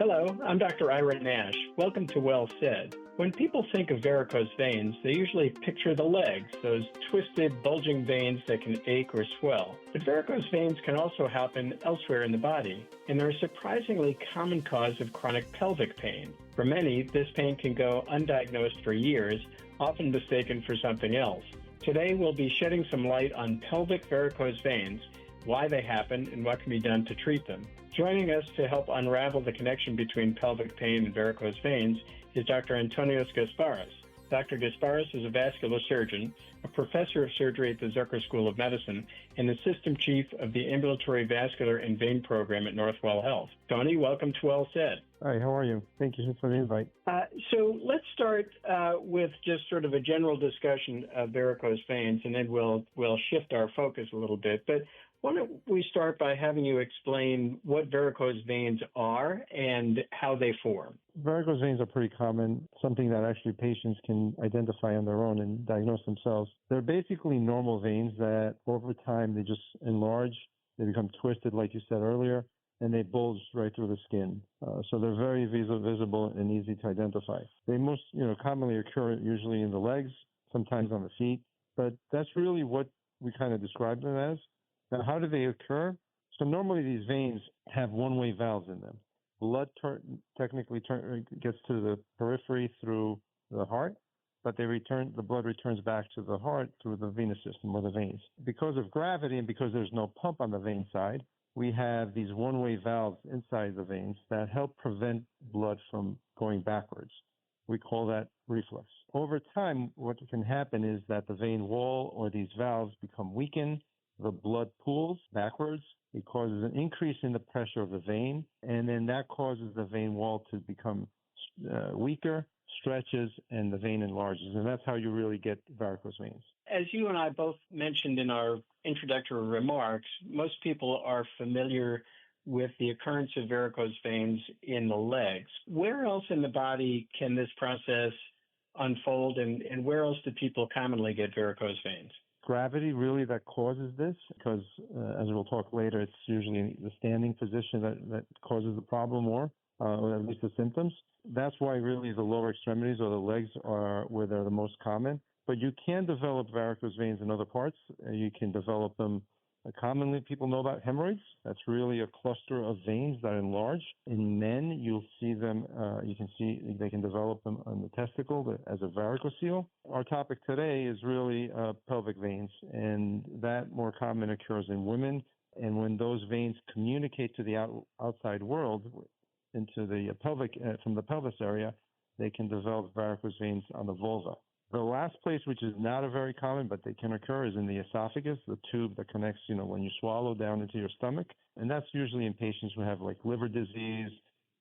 Hello, I'm Dr. Ira Nash. Welcome to Well Said. When people think of varicose veins, they usually picture the legs, those twisted, bulging veins that can ache or swell. But varicose veins can also happen elsewhere in the body, and they're a surprisingly common cause of chronic pelvic pain. For many, this pain can go undiagnosed for years, often mistaken for something else. Today, we'll be shedding some light on pelvic varicose veins, why they happen, and what can be done to treat them. Joining us to help unravel the connection between pelvic pain and varicose veins is Dr. Antonios Gasparis. Dr. Gasparis is a vascular surgeon, a professor of surgery at the Zucker School of Medicine, and assistant chief of the Ambulatory Vascular and Vein Program at Northwell Health. Tony, welcome to Well Said. Hi, how are you? Thank you for the invite. So let's start with just sort of a general discussion of varicose veins, and then we'll shift our focus a little bit. But why don't we start by having you explain what varicose veins are and how they form? Varicose veins are pretty common, something that actually patients can identify on their own and diagnose themselves. They're basically normal veins that over time they just enlarge, they become twisted like you said earlier, and they bulge right through the skin. So they're very visible and easy to identify. They most commonly occur usually in the legs, sometimes on the feet, but that's really what we kind of describe them as. Now, how do they occur? So normally these veins have one-way valves in them. Blood technically gets to the periphery through the heart, but the blood returns back to the heart through the venous system or the veins. Because of gravity and because there's no pump on the vein side, we have these one-way valves inside the veins that help prevent blood from going backwards. We call that reflux. Over time, what can happen is that the vein wall or these valves become weakened. The blood pools backwards. It causes an increase in the pressure of the vein, and then that causes the vein wall to become weaker, stretches, and the vein enlarges. And that's how you really get varicose veins. As you and I both mentioned in our introductory remarks, most people are familiar with the occurrence of varicose veins in the legs. Where else in the body can this process unfold, and where else do people commonly get varicose veins? Gravity really that causes this because, as we'll talk later, it's usually the standing position that causes the problem more, or at least the symptoms. That's why really the lower extremities or the legs are where they're the most common. But you can develop varicose veins in other parts. You can develop them. Commonly, people know about hemorrhoids. That's really a cluster of veins that enlarge. In men, you'll see them, you can see they can develop them on the testicle as a varicocele. Our topic today is really pelvic veins, and that more common occurs in women. And when those veins communicate to the outside world, into the pelvic, from the pelvis area, they can develop varicose veins on the vulva. The last place, which is not a very common, but they can occur, is in the esophagus, the tube that connects, when you swallow down into your stomach. And that's usually in patients who have like liver disease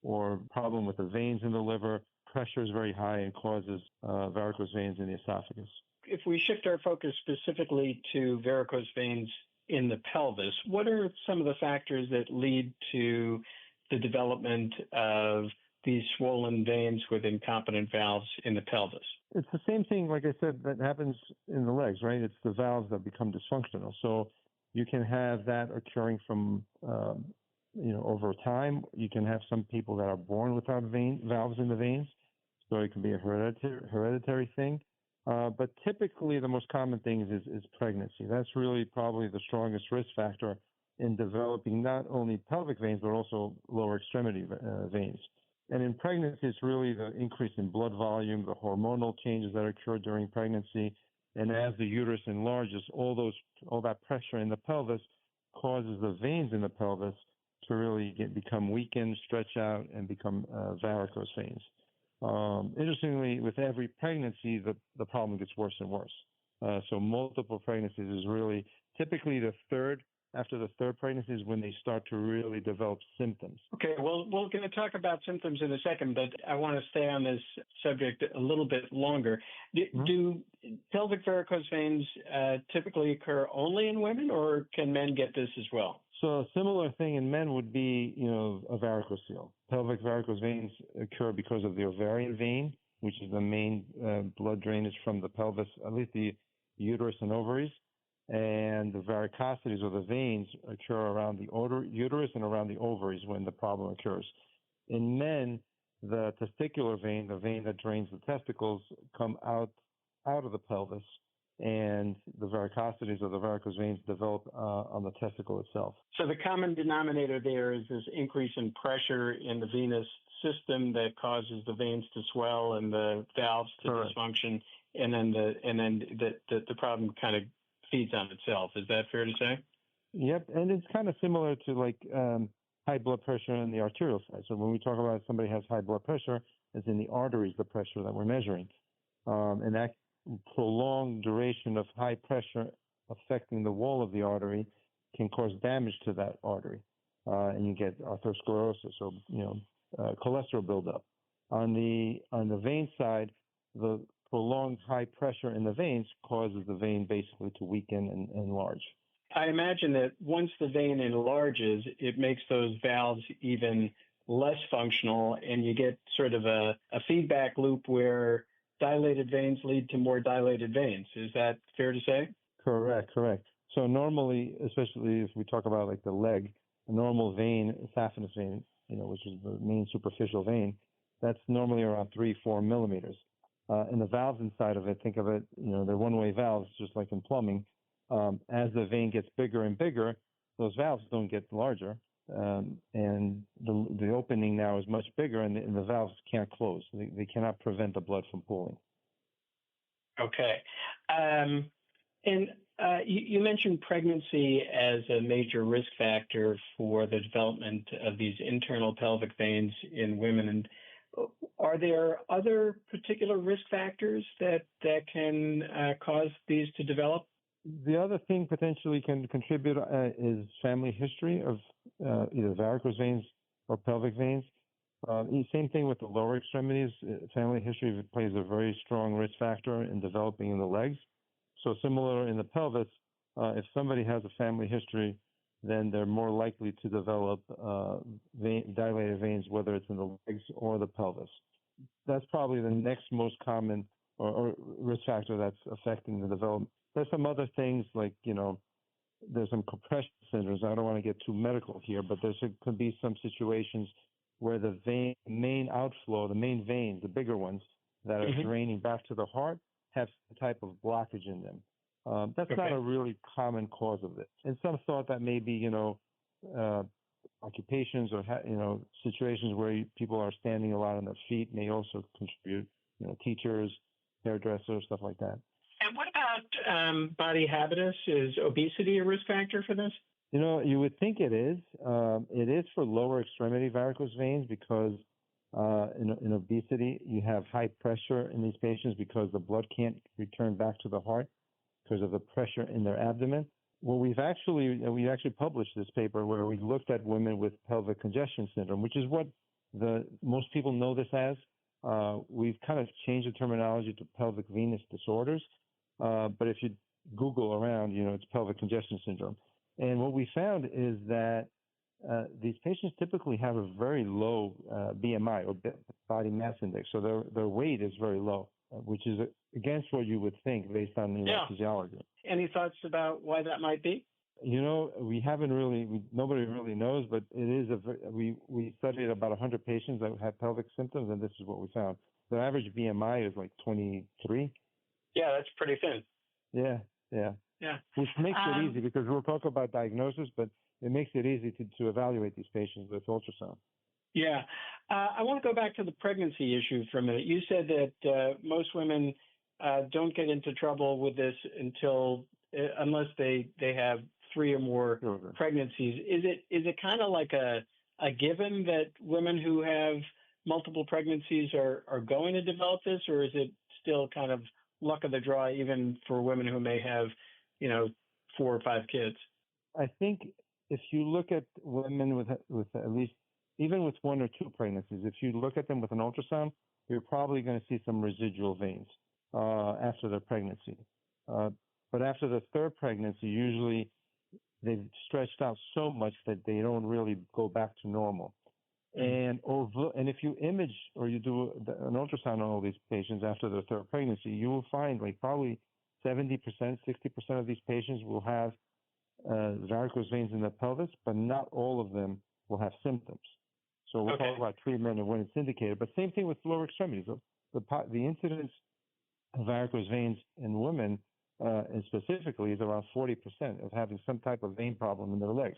or problem with the veins in the liver. Pressure is very high and causes varicose veins in the esophagus. If we shift our focus specifically to varicose veins in the pelvis, what are some of the factors that lead to the development of these swollen veins with incompetent valves in the pelvis? It's the same thing, like I said, that happens in the legs, right? It's the valves that become dysfunctional. So you can have that occurring from, over time. You can have some people that are born without valves in the veins. So it can be a hereditary thing. But typically the most common thing is pregnancy. That's really probably the strongest risk factor in developing not only pelvic veins, but also lower extremity veins. And in pregnancy, it's really the increase in blood volume, the hormonal changes that occur during pregnancy. And as the uterus enlarges, all that pressure in the pelvis causes the veins in the pelvis to really become weakened, stretch out, and become varicose veins. Interestingly, with every pregnancy, the problem gets worse and worse. So multiple pregnancies is really typically after the third pregnancy is when they start to really develop symptoms. Okay, well, we're going to talk about symptoms in a second, but I want to stay on this subject a little bit longer. Do pelvic varicose veins typically occur only in women, or can men get this as well? So a similar thing in men would be, a varicocele. Pelvic varicose veins occur because of the ovarian vein, which is the main blood drainage from the pelvis, at least the uterus and ovaries. And the varicosities or the veins occur around the uterus and around the ovaries when the problem occurs. In men, the testicular vein, the vein that drains the testicles, come out of the pelvis, and the varicosities or the varicose veins develop on the testicle itself. So the common denominator there is this increase in pressure in the venous system that causes the veins to swell and the valves to dysfunction, and then the problem kind of feeds on itself. Is that fair to say? Yep, and it's kind of similar to like high blood pressure on the arterial side. So when we talk about somebody has high blood pressure, it's in the arteries, the pressure that we're measuring, and that prolonged duration of high pressure affecting the wall of the artery can cause damage to that artery, and you get atherosclerosis or cholesterol buildup. On the vein side, the prolonged high pressure in the veins causes the vein basically to weaken and enlarge. I imagine that once the vein enlarges, it makes those valves even less functional, and you get sort of a feedback loop where dilated veins lead to more dilated veins. Is that fair to say? Correct. So normally, especially if we talk about like the leg, a normal vein, saphenous vein, which is the main superficial vein, that's normally around 3-4 millimeters. And the valves inside of it, think of it, they're one-way valves, just like in plumbing. As the vein gets bigger and bigger, those valves don't get larger, and the opening now is much bigger, and the valves can't close. They cannot prevent the blood from pooling. Okay. You mentioned pregnancy as a major risk factor for the development of these internal pelvic veins in women. And are there other particular risk factors that can cause these to develop? The other thing potentially can contribute is family history of either varicose veins or pelvic veins. Same thing with the lower extremities. Family history plays a very strong risk factor in developing in the legs. So similar in the pelvis, if somebody has a family history, then they're more likely to develop dilated veins, whether it's in the legs or the pelvis. That's probably the next most common or risk factor that's affecting the development. There's some other things like, there's some compression syndromes. I don't want to get too medical here, but could be some situations where the main outflow, the main veins, the bigger ones that are draining back to the heart, have some type of blockage in them. That's not a really common cause of this. And some thought that maybe, occupations or, situations where people are standing a lot on their feet may also contribute, teachers, hairdressers, stuff like that. And what about body habitus? Is obesity a risk factor for this? You would think it is. It is for lower extremity varicose veins because in obesity, you have high pressure in these patients because the blood can't return back to the heart because of the pressure in their abdomen. Well, we actually published this paper where we looked at women with pelvic congestion syndrome, which is what most people know this as. We've kind of changed the terminology to pelvic venous disorders. But if you Google around, it's pelvic congestion syndrome. And what we found is that these patients typically have a very low BMI or body mass index. So their weight is very low, which is against what you would think based on physiology. Any thoughts about why that might be? We haven't really, nobody really knows, but it is we studied about 100 patients that had pelvic symptoms, and this is what we found. The average BMI is like 23. Yeah, that's pretty thin. Yeah. Which makes it easy because we'll talk about diagnosis, but it makes it easy to evaluate these patients with ultrasound. Yeah. I want to go back to the pregnancy issue for a minute. You said that most women don't get into trouble with this unless they have 3 or more pregnancies. Is it kind of like a given that women who have multiple pregnancies are going to develop this, or is it still kind of luck of the draw even for women who may have 4 or 5 kids? I think if you look at women with at least, even with 1 or 2 pregnancies, if you look at them with an ultrasound, you're probably going to see some residual veins after their pregnancy. But after the 3rd pregnancy, usually they've stretched out so much that they don't really go back to normal. And if you image or you do an ultrasound on all these patients after their 3rd pregnancy, you will find like probably 70%, 60% of these patients will have varicose veins in the pelvis, but not all of them will have symptoms. So we'll talk about treatment and when it's indicated. But same thing with lower extremities. The incidence of varicose veins in women, and specifically, is around 40% of having some type of vein problem in their legs.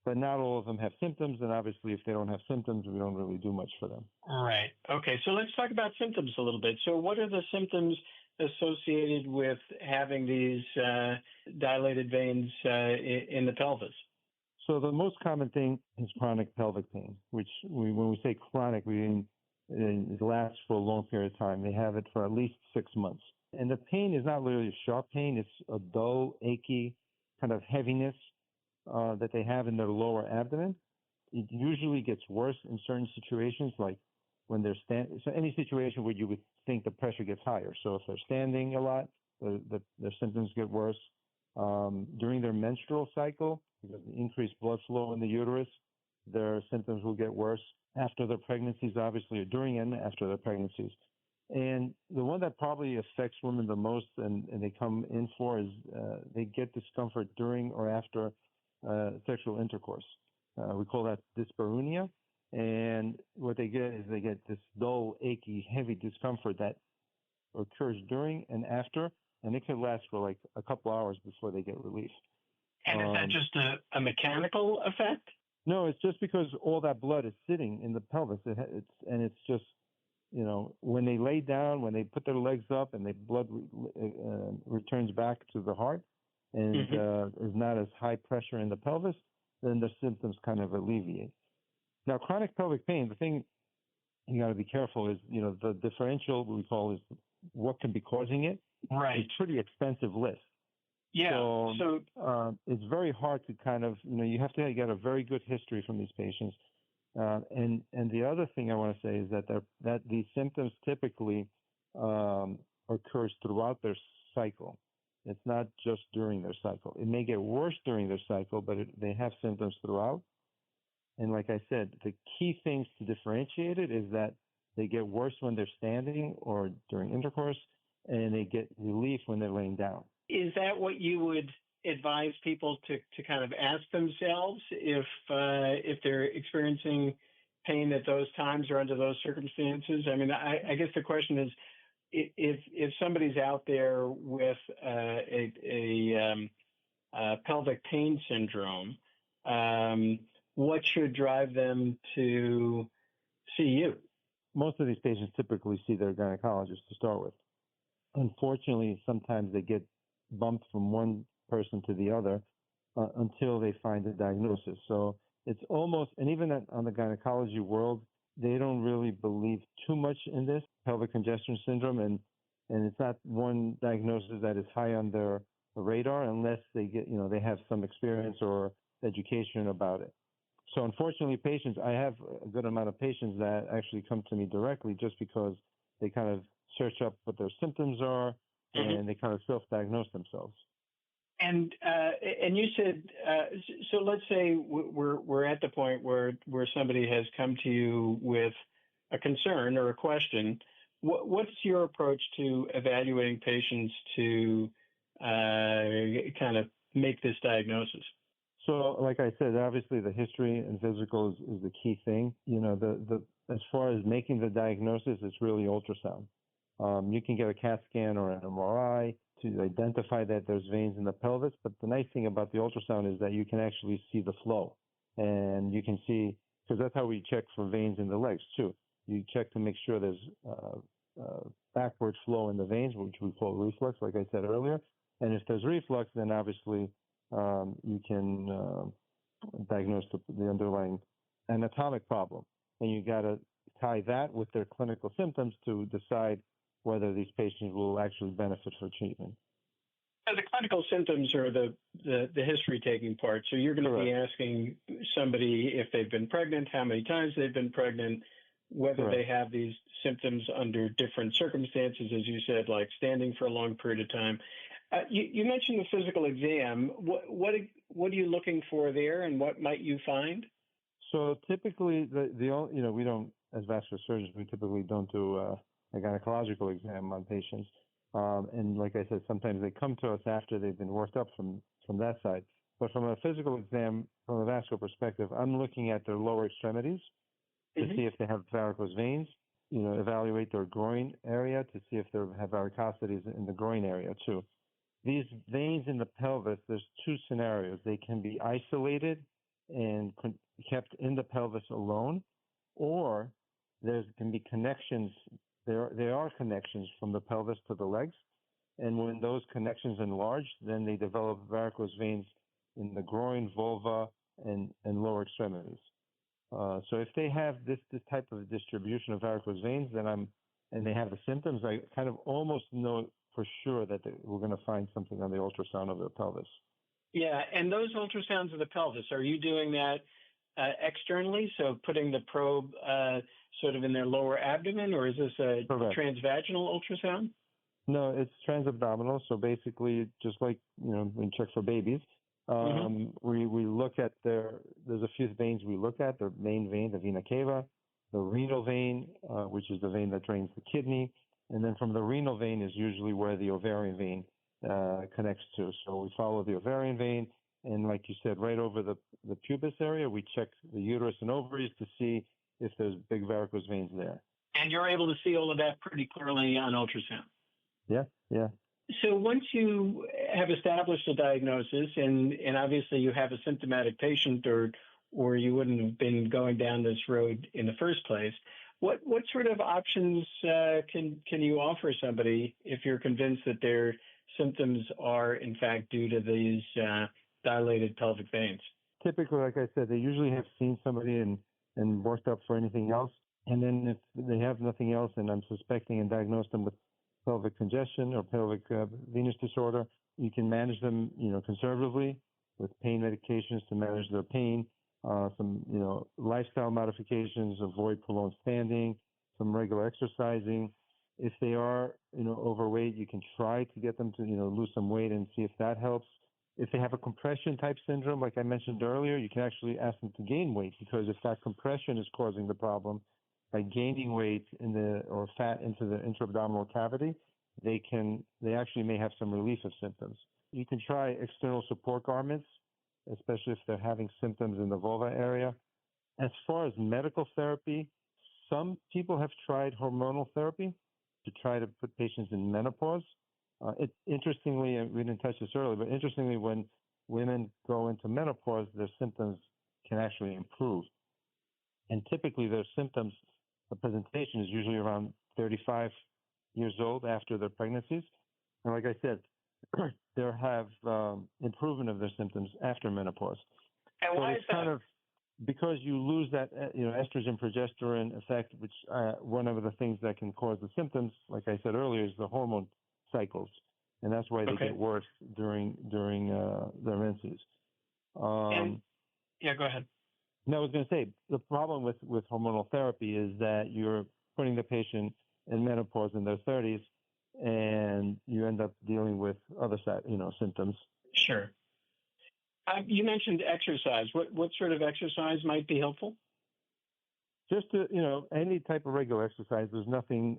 But not all of them have symptoms, and obviously if they don't have symptoms, we don't really do much for them. Right. Okay, so let's talk about symptoms a little bit. So what are the symptoms associated with having these dilated veins in the pelvis? So the most common thing is chronic pelvic pain, which when we say chronic, we mean it lasts for a long period of time. They have it for at least 6 months. And the pain is not really a sharp pain. It's a dull, achy kind of heaviness that they have in their lower abdomen. It usually gets worse in certain situations, like when they're standing. So any situation where you would think the pressure gets higher. So if they're standing a lot, their symptoms get worse. During their menstrual cycle, because of the increased blood flow in the uterus, their symptoms will get worse. After their pregnancies, obviously, or during and after their pregnancies. And the one that probably affects women the most and they come in for is they get discomfort during or after sexual intercourse. We call that dyspareunia. And what they get is they get this dull, achy, heavy discomfort that occurs during and after, and it can last for like a couple hours before they get relief. And is that just a mechanical effect? No, it's just because all that blood is sitting in the pelvis. It's just, when they lay down, when they put their legs up and the blood returns back to the heart and is not as high pressure in the pelvis, then the symptoms kind of alleviate. Now, chronic pelvic pain, the thing you got to be careful is, the differential we call is what can be causing it. Right. It's a pretty expensive list. Yeah. So it's very hard to kind of, you have to get a very good history from these patients. And the other thing I want to say is that these symptoms typically occurs throughout their cycle. It's not just during their cycle. It may get worse during their cycle, but they have symptoms throughout. And like I said, the key things to differentiate it is that they get worse when they're standing or during intercourse, and they get relief when they're laying down. Is that what you would advise people to kind of ask themselves if they're experiencing pain at those times or under those circumstances? I mean, I guess the question is, if somebody's out there with a pelvic pain syndrome, what should drive them to see you? Most of these patients typically see their gynecologist to start with. Unfortunately, sometimes they get bumped from one person to the other until they find a diagnosis. So it's almost, and even on the gynecology world, they don't really believe too much in this pelvic congestion syndrome, and it's not one diagnosis that is high on their radar unless they get, they have some experience or education about it. So unfortunately, I have a good amount of patients that actually come to me directly just because they kind of search up what their symptoms are and they kind of self-diagnose themselves. And you said, so let's say we're at the point where somebody has come to you with a concern or a question. What's your approach to evaluating patients to kind of make this diagnosis? So, like I said, obviously the history and physical is the key thing. As far as making the diagnosis, it's really ultrasound. You can get a CAT scan or an MRI to identify that there's veins in the pelvis. But the nice thing about the ultrasound is that you can actually see the flow. And you can see, because that's how we check for veins in the legs too. You check to make sure there's backward flow in the veins, which we call reflux, like I said earlier. And if there's reflux, then obviously you can diagnose the underlying anatomic problem. And you got to tie that with their clinical symptoms to decide whether these patients will actually benefit for treatment. The clinical symptoms are the history-taking part. So you're going to be asking somebody if they've been pregnant, how many times they've been pregnant, whether they have these symptoms under different circumstances, as you said, like standing for a long period of time. You mentioned the physical exam. What are you looking for there, and what might you find? So typically, we don't, as vascular surgeons, we typically don't do a gynecological exam on patients. And like I said, sometimes they come to us after they've been worked up from that side. But from a physical exam, from a vascular perspective, I'm looking at their lower extremities to see if they have varicose veins, evaluate their groin area to see if they have varicosities in the groin area too. These veins in the pelvis, there's two scenarios. They can be isolated and kept in the pelvis alone, or there can be connections. There are connections from the pelvis to the legs, and when those connections enlarge, then they develop varicose veins in the groin, vulva, and lower extremities. So if they have this type of distribution of varicose veins, and they have the symptoms, I kind of almost know for sure that we're going to find something on the ultrasound of the pelvis. Yeah, and those ultrasounds of the pelvis, are you doing that externally, so putting the probe sort of in their lower abdomen, or is this a transvaginal ultrasound? No, it's transabdominal. So basically, just like when you check for babies, we look at there's a few veins we look at. The main vein, the vena cava, the renal vein, which is the vein that drains the kidney, and then from the renal vein is usually where the ovarian vein connects to. So we follow the ovarian vein, and like you said, right over the pubis area, we check the uterus and ovaries to see if there's big varicose veins there. And you're able to see all of that pretty clearly on ultrasound? Yeah. So once you have established a diagnosis, and obviously you have a symptomatic patient, or you wouldn't have been going down this road in the first place, what sort of options can you offer somebody if you're convinced that their symptoms are in fact due to these dilated pelvic veins? Typically, like I said, they usually have seen somebody and worked up for anything else. And then if they have nothing else and I'm suspecting and diagnose them with pelvic congestion or pelvic venous disorder, you can manage them, conservatively with pain medications to manage their pain, some, lifestyle modifications, avoid prolonged standing, some regular exercising. If they are, overweight, you can try to get them to, lose some weight and see if that helps. If they have a compression type syndrome, like I mentioned earlier, you can actually ask them to gain weight, because if that compression is causing the problem, by gaining weight or fat into the intra-abdominal cavity, they actually may have some relief of symptoms. You can try external support garments, especially if they're having symptoms in the vulva area. As far as medical therapy, some people have tried hormonal therapy to try to put patients in menopause. Interestingly, and we didn't touch this earlier, but interestingly, when women go into menopause, their symptoms can actually improve. And typically their symptoms, the presentation is usually around 35 years old after their pregnancies. And like I said, they have improvement of their symptoms after menopause. And why is that? Kind of because you lose that estrogen progesterone effect, which one of the things that can cause the symptoms, like I said earlier, is the hormone cycles, and that's why they get worse during their menses. Yeah, go ahead. No, I was going to say the problem with hormonal therapy is that you're putting the patient in menopause in their 30s, and you end up dealing with other symptoms. Sure. You mentioned exercise. What sort of exercise might be helpful? Just any type of regular exercise. There's nothing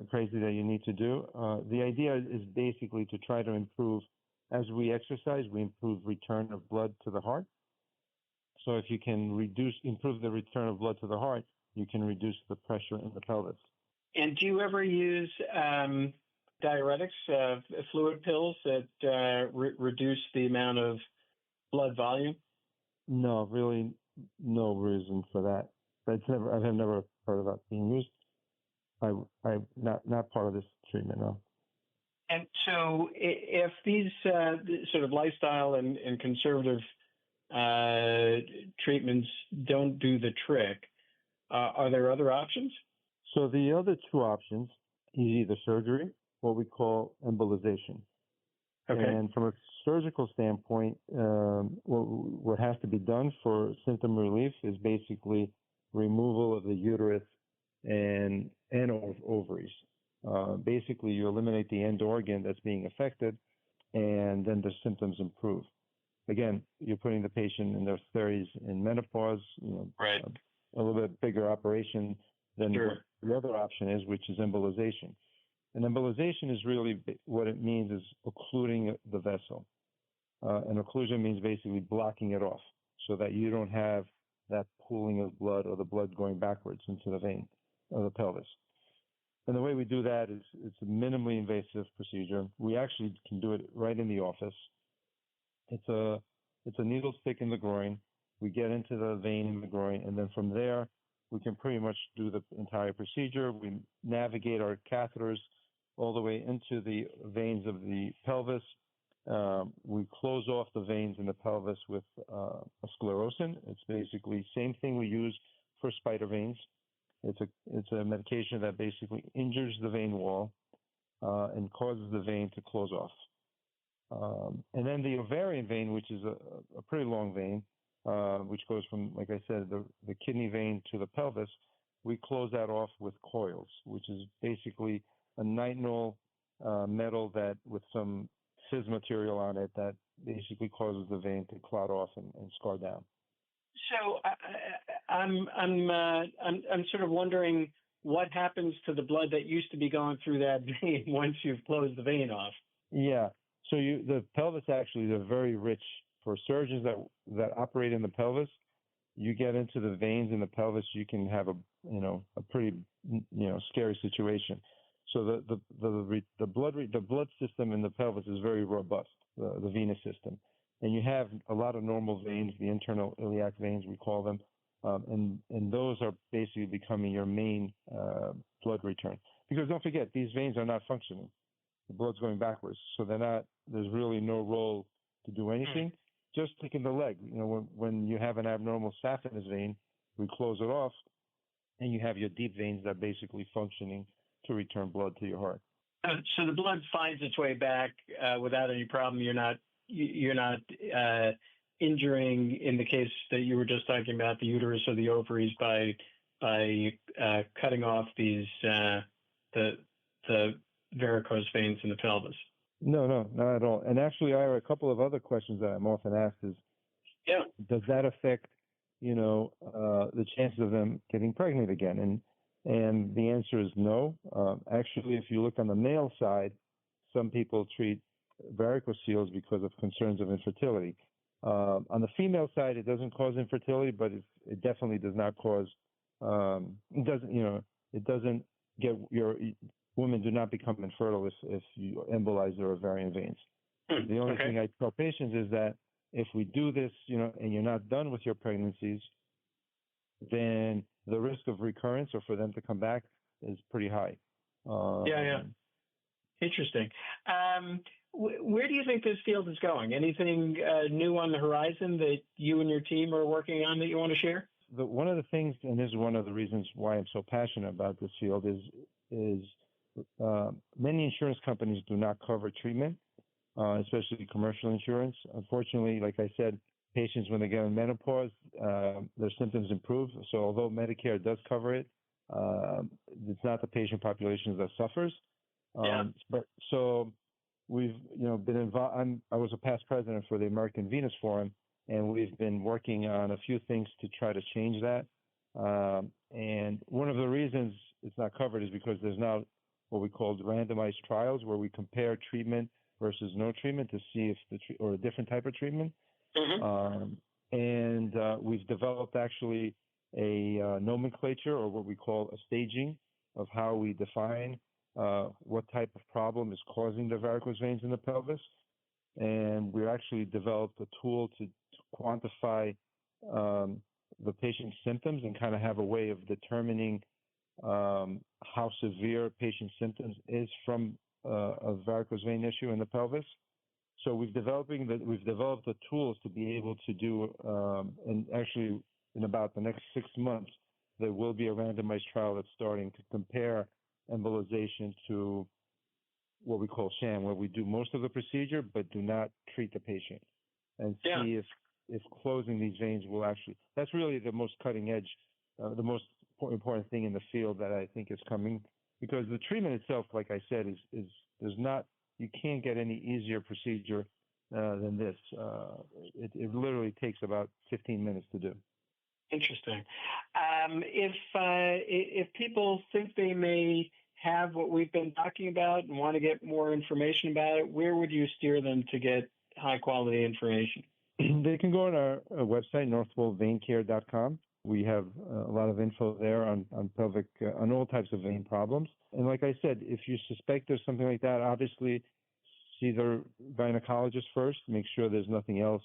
crazy that you need to do. The idea is basically to try to improve, as we exercise, we improve return of blood to the heart. So if you can improve the return of blood to the heart, you can reduce the pressure in the pelvis. And do you ever use diuretics, fluid pills that reduce the amount of blood volume? No, really, no reason for that. I've never heard of that being used. I'm not part of this treatment, no. And so, if these sort of lifestyle and conservative treatments don't do the trick, are there other options? So the other two options is either surgery, what we call embolization. Okay. And from a surgical standpoint, what has to be done for symptom relief is basically removal of the uterus and ovaries. Basically, you eliminate the end organ that's being affected, and then the symptoms improve. Again, you're putting the patient in their 30s in menopause, right. A little bit bigger operation than what the other option is, which is embolization. And embolization is really what it means is occluding the vessel. And occlusion means basically blocking it off so that you don't have that pooling of blood or the blood going backwards into the vein of the pelvis. And the way we do that is it's a minimally invasive procedure. We actually can do it right in the office. It's a needle stick in the groin. We get into the vein in the groin, and then from there, we can pretty much do the entire procedure. We navigate our catheters all the way into the veins of the pelvis. We close off the veins in the pelvis with a sclerosant. It's basically same thing we use for spider veins. It's a medication that basically injures the vein wall and causes the vein to close off. And then the ovarian vein, which is a pretty long vein, which goes from, like I said, the kidney vein to the pelvis, we close that off with coils, which is basically a nitinol metal that with some fizz material on it that basically causes the vein to clot off and scar down. So I'm sort of wondering what happens to the blood that used to be going through that vein once you've closed the vein off. Yeah. So the pelvis actually is very rich for surgeons that operate in the pelvis. You get into the veins in the pelvis, you can have a pretty scary situation. So the blood system in the pelvis is very robust, the venous system. And you have a lot of normal veins, the internal iliac veins, we call them, and those are basically becoming your main blood return. Because don't forget, these veins are not functioning. The blood's going backwards, so there's really no role to do anything. Just taking the leg. When you have an abnormal saphenous vein, we close it off, and you have your deep veins that are basically functioning to return blood to your heart. So the blood finds its way back without any problem. You're not injuring, in the case that you were just talking about, the uterus or the ovaries by cutting off these the varicose veins in the pelvis. No, not at all. And actually, I have a couple of other questions that I'm often asked is, does that affect, the chances of them getting pregnant again? And the answer is no. Actually, if you look on the male side, some people treat varicocele because of concerns of infertility. On the female side, it doesn't cause infertility, but it definitely does not cause. It doesn't get women do not become infertile if you embolize their ovarian veins. The only thing I tell patients is that if we do this, and you're not done with your pregnancies, then the risk of recurrence or for them to come back is pretty high. Interesting. Where do you think this field is going? Anything new on the horizon that you and your team are working on that you want to share? One of the things, and this is one of the reasons why I'm so passionate about this field, is many insurance companies do not cover treatment, especially commercial insurance. Unfortunately, like I said, patients, when they get in menopause, their symptoms improve. So although Medicare does cover it, it's not the patient population that suffers. But so we've been involved. I was a past president for the American Venous Forum, and we've been working on a few things to try to change that. And one of the reasons it's not covered is because there's now what we call randomized trials, where we compare treatment versus no treatment to see if or a different type of treatment. And we've developed actually a nomenclature, or what we call a staging, of how we define what type of problem is causing the varicose veins in the pelvis. And we actually developed a tool to quantify the patient's symptoms and kind of have a way of determining how severe patient symptoms is from a varicose vein issue in the pelvis. So we've developed the tools to be able to do, and actually in about the next 6 months, there will be a randomized trial that's starting to compare embolization to what we call sham, where we do most of the procedure but do not treat the patient, and see if closing these veins will actually. That's really the most cutting edge, the most important thing in the field that I think is coming, because the treatment itself, like I said, is there's not. You can't get any easier procedure than this. It literally takes about 15 minutes to do. Interesting. If people think they may have what we've been talking about and want to get more information about it, where would you steer them to get high quality information? They can go on our website, northwellveincare.com. We have a lot of info there on pelvic, on all types of vein problems. And like I said, if you suspect there's something like that, obviously see the gynecologist first, make sure there's nothing else,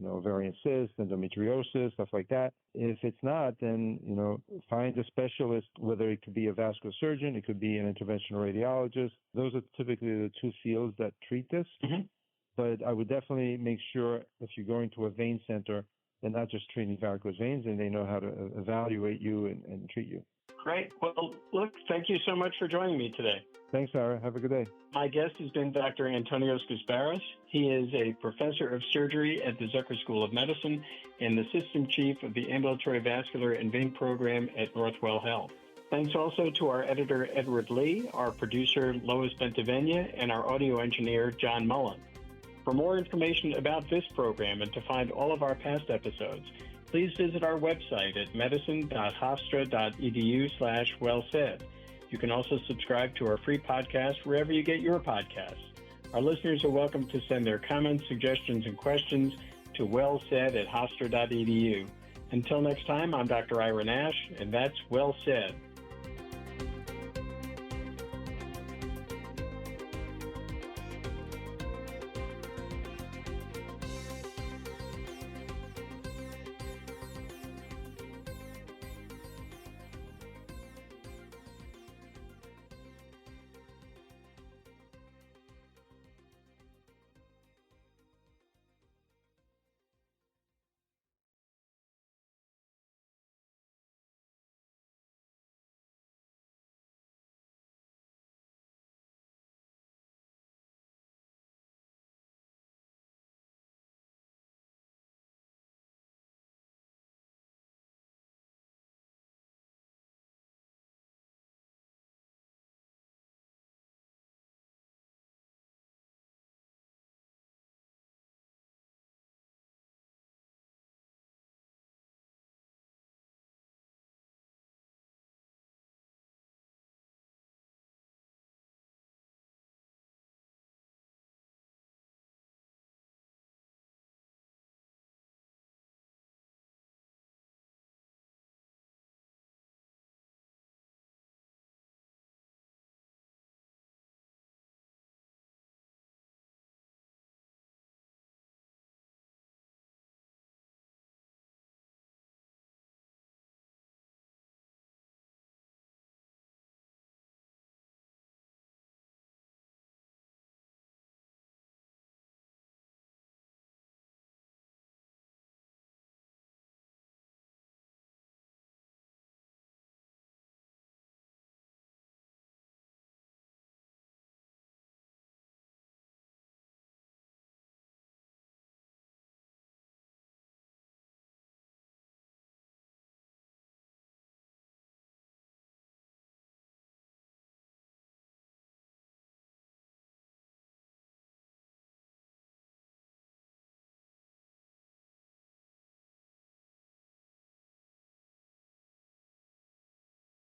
ovarian cyst, endometriosis, stuff like that. If it's not, then, find a specialist, whether it could be a vascular surgeon, it could be an interventional radiologist. Those are typically the two fields that treat this. Mm-hmm. But I would definitely make sure if you're going to a vein center, they're not just treating varicose veins, and they know how to evaluate you and treat you. Great. Well, look, thank you so much for joining me today. Thanks, Sarah. Have a good day. My guest has been Dr. Antonios Gasparis. He is a professor of surgery at the Zucker School of Medicine and the system chief of the Ambulatory Vascular and Vein Program at Northwell Health. Thanks also to our editor, Edward Lee, our producer, Lois Bentavenia, and our audio engineer, John Mullen. For more information about this program and to find all of our past episodes, please visit our website at medicine.hofstra.edu/wellsaid. You can also subscribe to our free podcast wherever you get your podcasts. Our listeners are welcome to send their comments, suggestions, and questions to wellsaid@hofstra.edu. Until next time, I'm Dr. Ira Nash, and that's Well Said.